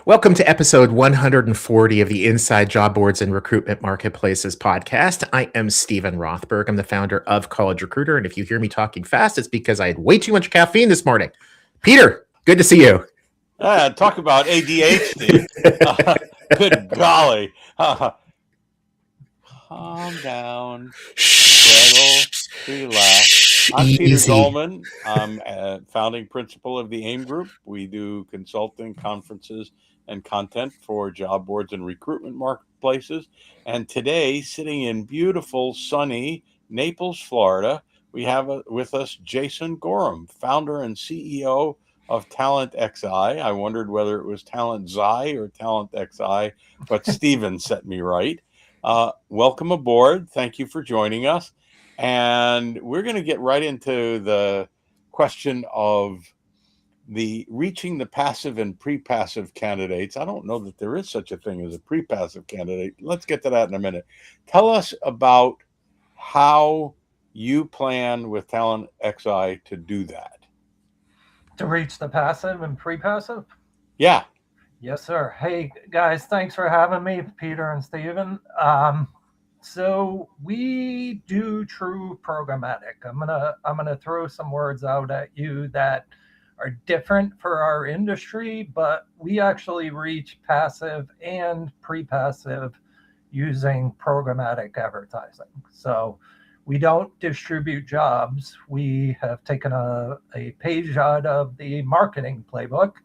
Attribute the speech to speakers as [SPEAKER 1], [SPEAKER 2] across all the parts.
[SPEAKER 1] Welcome to episode 140 of the Inside Job Boards and Recruitment Marketplaces podcast. I am Stephen Rothberg. I'm the founder of College Recruiter. And if you hear me talking fast, it's because I had way too much caffeine this morning. Peter, good to see you.
[SPEAKER 2] Talk about ADHD. Good golly. Calm down. Settle. Relax. I'm Peter Goldman. I'm a founding principal of the AIM Group. We do consulting, conferences, and content for job boards and recruitment marketplaces. And today, sitting in beautiful, sunny Naples, Florida, we have with us Jason Gorham, founder and CEO of TalentXi. I wondered whether it was TalentXi or TalentXi, but Stephen set me right. Welcome aboard. Thank you for joining us. And we're going to get right into the question of the reaching the passive and pre-passive candidates. I don't know that there is such a thing as a pre-passive candidate. Let's get to that in a minute. Tell us about how you plan with TalentXi to do that.
[SPEAKER 3] To reach the passive and pre-passive?
[SPEAKER 2] Yeah.
[SPEAKER 3] Yes, sir. Hey, guys, thanks for having me, Peter and Stephen. So we do true programmatic. I'm gonna throw some words out at you that are different for our industry, but we actually reach passive and pre-passive using programmatic advertising. So we don't distribute jobs. We have taken a page out of the marketing playbook,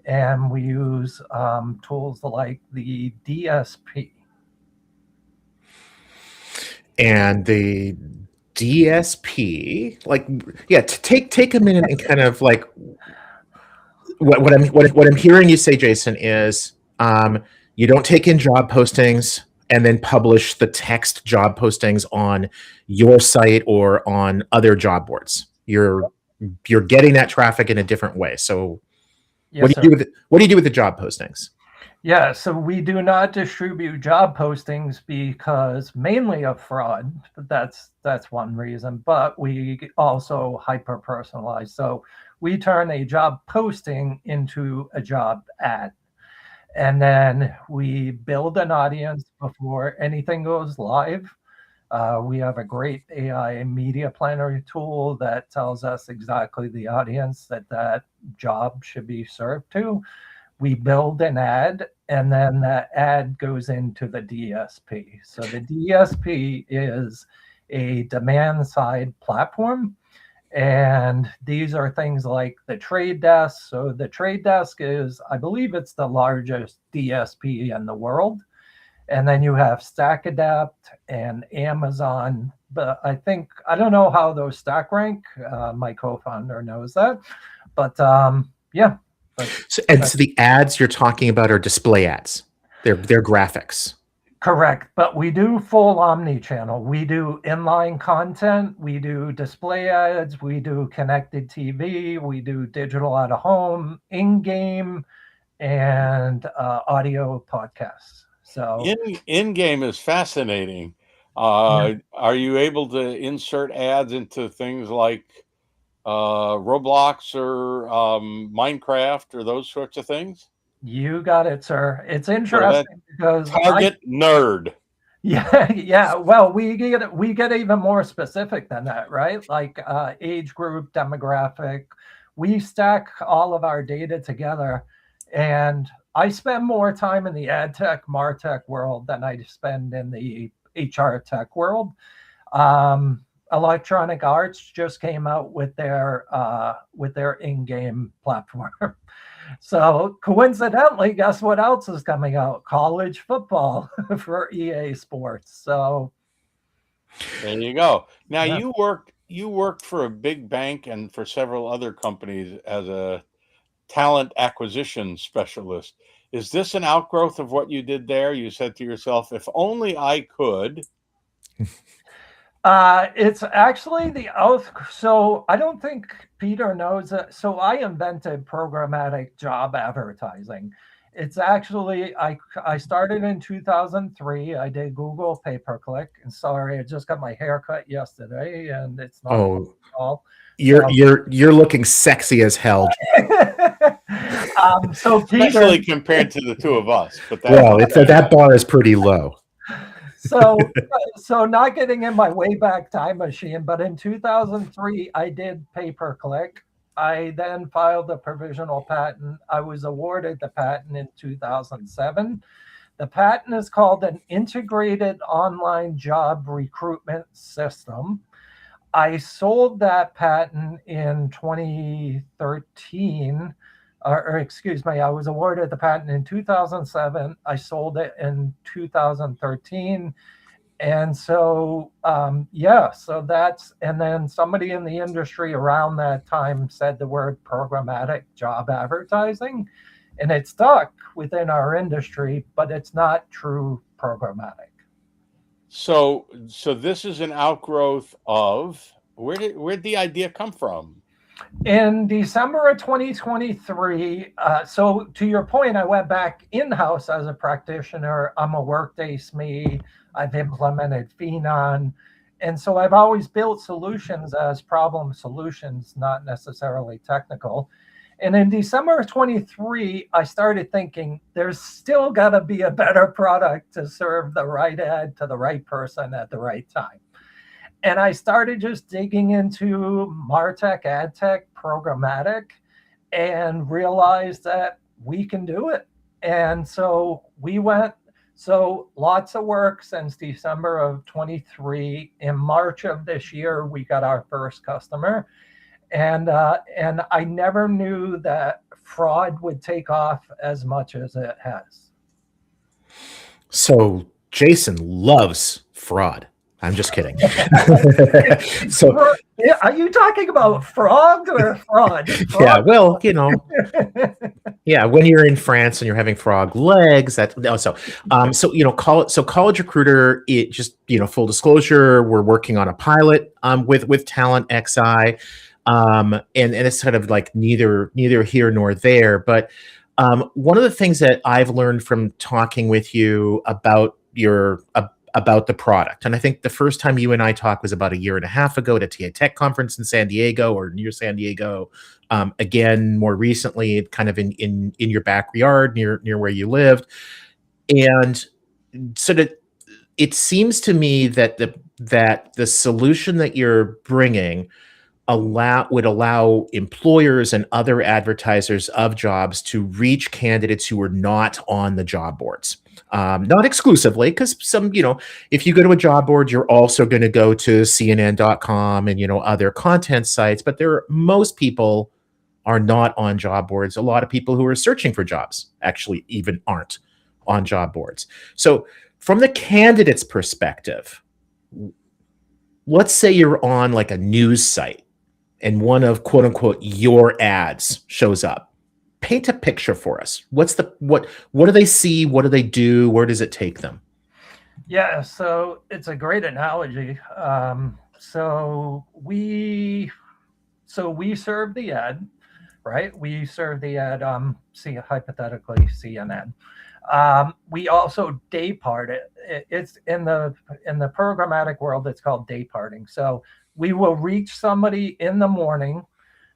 [SPEAKER 3] and we use tools like the DSP.
[SPEAKER 1] And the DSP, take a minute and kind of like what I'm hearing you say, Jason, is you don't take in job postings and then publish the text job postings on your site or on other job boards. You're getting that traffic in a different way. So
[SPEAKER 3] Yes,
[SPEAKER 1] what do you do with the job postings?
[SPEAKER 3] Yeah, so we do not distribute job postings because mainly of fraud. That's one reason, but we also hyper personalize. So we turn a job posting into a job ad. And then we build an audience before anything goes live. We have a great AI media planner tool that tells us exactly the audience that job should be served to. We build an ad, and then that ad goes into the DSP. So the DSP is a demand side platform. And these are things like the trade desk. So the trade desk is, I believe it's the largest DSP in the world. And then you have StackAdapt and Amazon. But I don't know how those stack rank. My co-founder knows that. But yeah.
[SPEAKER 1] So the ads you're talking about are display ads. They're graphics.
[SPEAKER 3] Correct, but we do full omni-channel. We do inline content, we do display ads, we do connected TV, we do digital out of home, in-game, and audio podcasts. So
[SPEAKER 2] in-game is fascinating. Are you able to insert ads into things like Roblox or Minecraft or those sorts of things?
[SPEAKER 3] You got it, sir. It's interesting because
[SPEAKER 2] target nerd.
[SPEAKER 3] Yeah. Well, we get even more specific than that, right? Like age group, demographic. We stack all of our data together, and I spend more time in the ad tech, martech world than I spend in the HR tech world. Electronic Arts just came out with their in-game platform. So coincidentally, guess what else is coming out? College football for EA Sports. So
[SPEAKER 2] there you go. Now you worked for a big bank and for several other companies as a talent acquisition specialist. Is this an outgrowth of what you did there? You said to yourself, if only I could.
[SPEAKER 3] It's actually so I don't think Peter knows that. So I invented programmatic job advertising. It's actually, I started in 2003. I did Google pay-per-click. And sorry, I just got my hair cut yesterday, and it's not all.
[SPEAKER 1] You're looking sexy as hell.
[SPEAKER 3] So Peter,
[SPEAKER 2] especially compared to the two of us. But
[SPEAKER 1] Well, that bar is pretty low.
[SPEAKER 3] so not getting in my Wayback Time machine, but in 2003, I did pay-per-click. I then filed a provisional patent. I was awarded the patent in 2007. The patent is called an integrated online job recruitment system. I sold that patent in 2013, or excuse me, I was awarded the patent in 2007. I sold it in 2013. And so, so that's, and then somebody in the industry around that time said the word programmatic job advertising, and it stuck within our industry, but it's not true programmatic.
[SPEAKER 2] So this is an outgrowth of, where'd the idea come from?
[SPEAKER 3] In December of 2023, so to your point, I went back in-house as a practitioner. I'm a Workday SME. I've implemented Phenon. And so I've always built solutions as problem solutions, not necessarily technical. And in December of 23, I started thinking there's still got to be a better product to serve the right ad to the right person at the right time. And I started just digging into MarTech, AdTech, programmatic, and realized that we can do it. And so we went, so lots of work since December of 23. In March of this year, we got our first customer. And I never knew that fraud would take off as much as it has.
[SPEAKER 1] So Jason loves fraud. I'm just kidding. So,
[SPEAKER 3] are you talking about frog or fraud?
[SPEAKER 1] Yeah, well, yeah, when you're in France and you're having frog legs, College Recruiter, it just, full disclosure, we're working on a pilot with TalentXi. And it's kind of like neither here nor there. But one of the things that I've learned from talking with you about about the product, and I think the first time you and I talked was about a year and a half ago at a TA Tech conference in San Diego or near San Diego. Again, more recently, kind of in your backyard near where you lived, and so that it seems to me that the solution that you're bringing would allow employers and other advertisers of jobs to reach candidates who are not on the job boards. Not exclusively, because some, if you go to a job board, you're also going to go to CNN.com and, other content sites, but most people are not on job boards. A lot of people who are searching for jobs actually even aren't on job boards. So from the candidate's perspective, let's say you're on like a news site and one of quote unquote your ads shows up. Paint a picture for us. What do they see? What do they do? Where does it take them?
[SPEAKER 3] Yeah, so it's a great analogy. So we serve the ad, right? We serve the ad, hypothetically CNN. We also day part it. It's in the programmatic world, it's called day parting. So we will reach somebody in the morning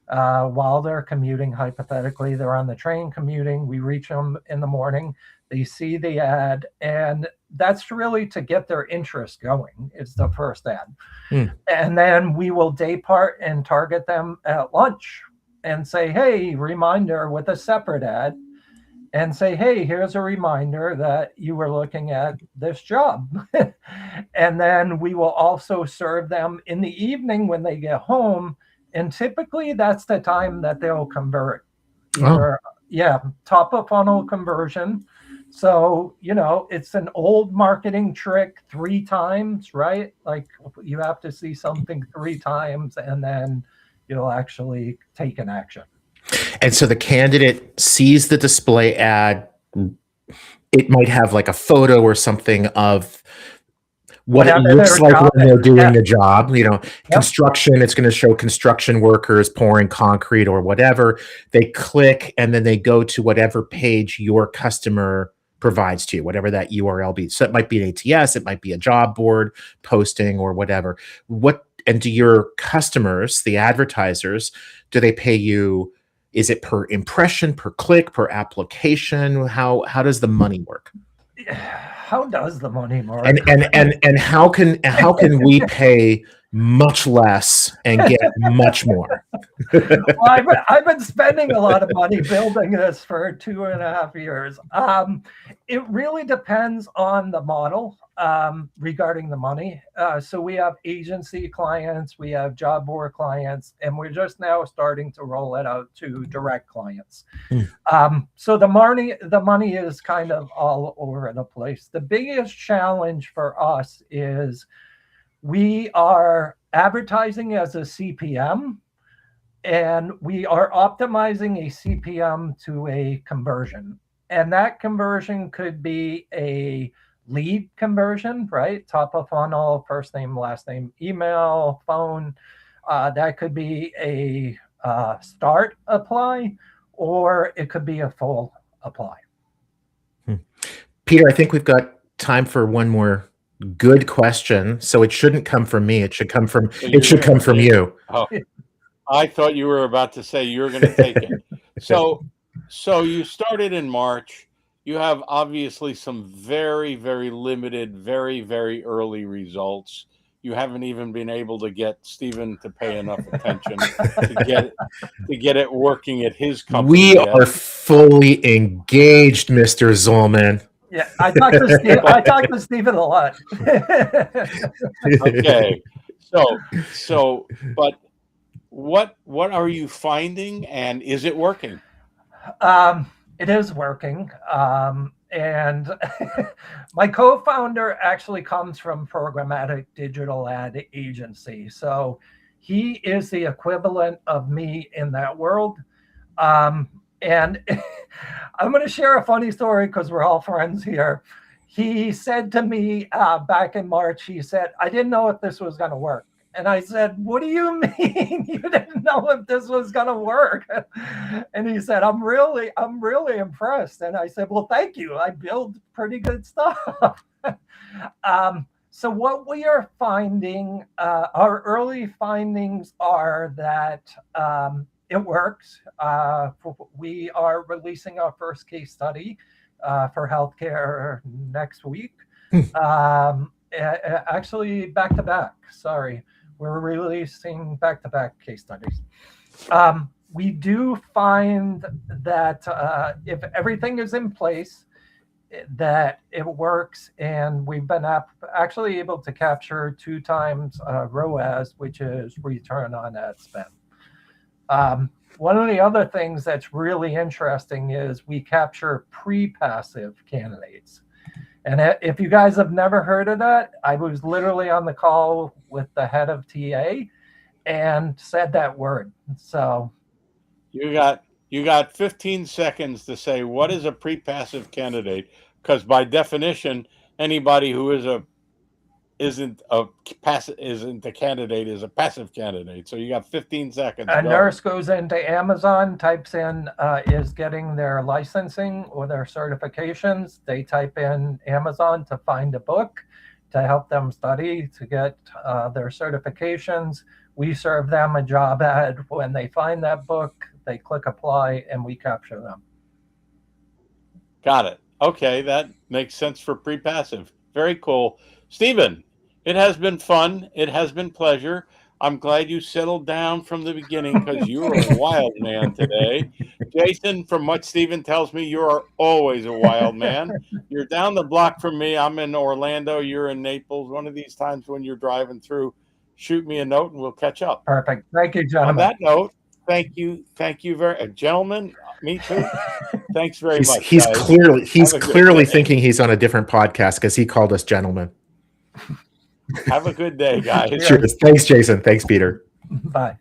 [SPEAKER 3] while they're commuting. Hypothetically, they're on the train commuting. We reach them in the morning. They see the ad, and that's really to get their interest going. It's the first ad. And then we will day part and target them at lunch and say, hey, reminder, with a separate ad, and say, hey, here's a reminder that you were looking at this job. And then we will also serve them in the evening when they get home. And typically that's the time that they'll convert. Top of funnel conversion. So, it's an old marketing trick 3 times, right? Like you have to see something 3 times and then you'll actually take an action.
[SPEAKER 1] And so the candidate sees the display ad. It might have like a photo or something of what it looks like when they're doing the job. Construction, it's going to show construction workers pouring concrete or whatever. They click and then they go to whatever page your customer provides to you, whatever that URL be. So it might be an ATS, it might be a job board posting or whatever. And do your customers, the advertisers, do they pay you Is it per impression, per click, per application? How does the money work?
[SPEAKER 3] How does the money work?
[SPEAKER 1] And how can we pay much less and get much more?
[SPEAKER 3] Well, I've been spending a lot of money building this for 2.5 years. It really depends on the model regarding the money. So we have agency clients, we have job board clients, and we're just now starting to roll it out to direct clients. So the money is kind of all over the place. The biggest challenge for us is we are advertising as a CPM, and we are optimizing a CPM to a conversion. And that conversion could be a lead conversion, right? Top of funnel, first name, last name, email, phone. That could be a start apply, or it could be a full apply.
[SPEAKER 1] Peter, I think we've got time for one more good question. So it shouldn't come from me. It should come from you.
[SPEAKER 2] Oh, I thought you were about to say you were going to take it. So you started in March. You have obviously some very, very limited, very, very early results. You haven't even been able to get Stephen to pay enough attention to get it working at his company.
[SPEAKER 1] We are fully engaged, Mr. Zollman.
[SPEAKER 3] Yeah, I talk to Stephen a lot.
[SPEAKER 2] Okay, but what are you finding, and is it working?
[SPEAKER 3] It is working. And my co-founder actually comes from programmatic digital ad agency. So he is the equivalent of me in that world. And I'm going to share a funny story because we're all friends here. He said to me back in March, he said, I didn't know if this was going to work. And I said, what do you mean you didn't know if this was going to work? And he said, I'm really impressed. And I said, well, thank you. I build pretty good stuff. So what we are finding, our early findings are that it works. We are releasing our first case study for healthcare next week. Actually, back to back. Sorry. We're releasing back-to-back case studies. We do find that if everything is in place, that it works, and we've been actually able to capture 2 times ROAS, which is return on ad spend. One of the other things that's really interesting is we capture pre-passive candidates. And if you guys have never heard of that, I was literally on the call with the head of TA and said that word. So
[SPEAKER 2] you got 15 seconds to say what is a pre-passive candidate, because by definition, anybody who isn't a candidate is a passive candidate. So you got 15 seconds.
[SPEAKER 3] A nurse goes into Amazon, types in is getting their licensing or their certifications. They type in Amazon to find a book to help them study to get their certifications. We serve them a job ad. When they find that book, they click apply, and we capture them.
[SPEAKER 2] Got it. Okay, that makes sense for pre-passive. Very cool. Stephen, it has been fun. It has been pleasure. I'm glad you settled down from the beginning because you were a wild man today. Jason, from what Stephen tells me, you are always a wild man. You're down the block from me. I'm in Orlando. You're in Naples. One of these times when you're driving through, shoot me a note and we'll catch up.
[SPEAKER 3] Perfect. Thank you, gentlemen.
[SPEAKER 2] On that note, thank you very gentlemen. Me too. Thanks very much.
[SPEAKER 1] He's clearly thinking he's on a different podcast because he called us gentlemen.
[SPEAKER 2] Have a good day, guys.
[SPEAKER 1] Cheers. Thanks, Jason. Thanks, Peter.
[SPEAKER 3] Bye.